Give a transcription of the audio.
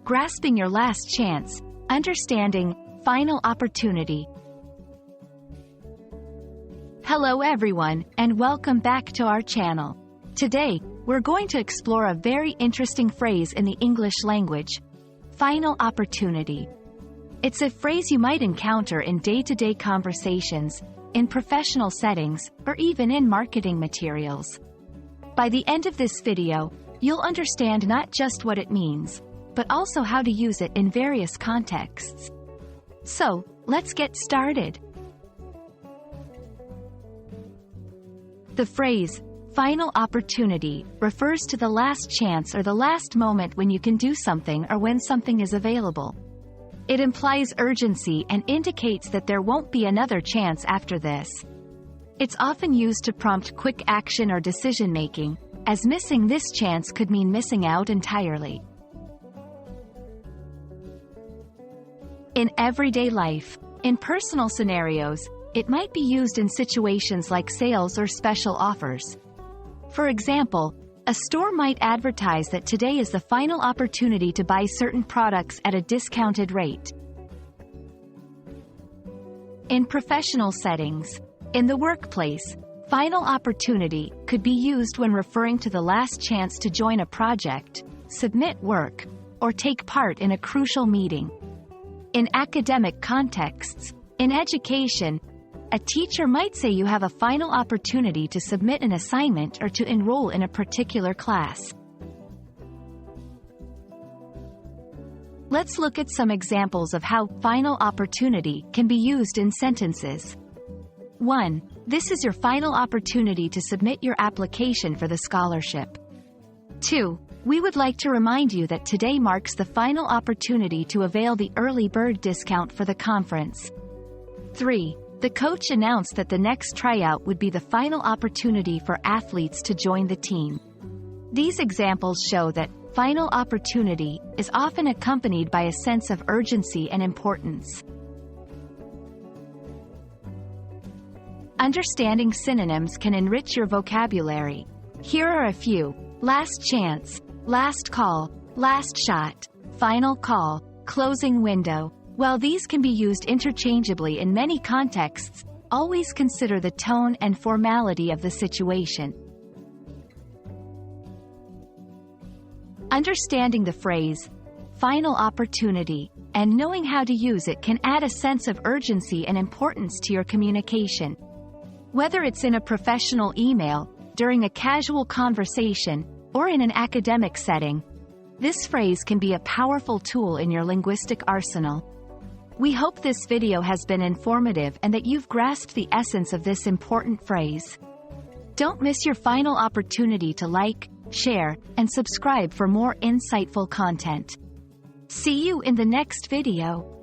grasping your last chance, understanding, final opportunity. Hello everyone, and welcome back to our channel. Today, we're going to explore a very interesting phrase in the English language: final opportunity. It's a phrase you might encounter in day-to-day conversations, in professional settings, or even in marketing materials. By the end of this video, you'll understand not just what it means, but also how to use it in various contexts. So, let's get started. The phrase, final opportunity, refers to the last chance or the last moment when you can do something or when something is available. It implies urgency and indicates that there won't be another chance after this. It's often used to prompt quick action or decision-making, as missing this chance could mean missing out entirely. In everyday life, in personal scenarios, it might be used in situations like sales or special offers. For example, a store might advertise that today is the final opportunity to buy certain products at a discounted rate. In professional settings, in the workplace, final opportunity could be used when referring to the last chance to join a project, submit work, or take part in a crucial meeting. In academic contexts, in education, a teacher might say you have a final opportunity to submit an assignment or to enroll in a particular class. Let's look at some examples of how final opportunity can be used in sentences. 1. This is your final opportunity to submit your application for the scholarship. 2. We would like to remind you that today marks the final opportunity to avail the early bird discount for the conference. 3. The coach announced that the next tryout would be the final opportunity for athletes to join the team. These examples show that final opportunity is often accompanied by a sense of urgency and importance. Understanding synonyms can enrich your vocabulary. Here are a few: last chance, last call, last shot, final call, closing window. While these can be used interchangeably in many contexts, always consider the tone and formality of the situation. Understanding the phrase, final opportunity, and knowing how to use it can add a sense of urgency and importance to your communication. Whether it's in a professional email, during a casual conversation, or in an academic setting, this phrase can be a powerful tool in your linguistic arsenal. We hope this video has been informative and that you've grasped the essence of this important phrase. Don't miss your final opportunity to like, share, and subscribe for more insightful content. See you in the next video.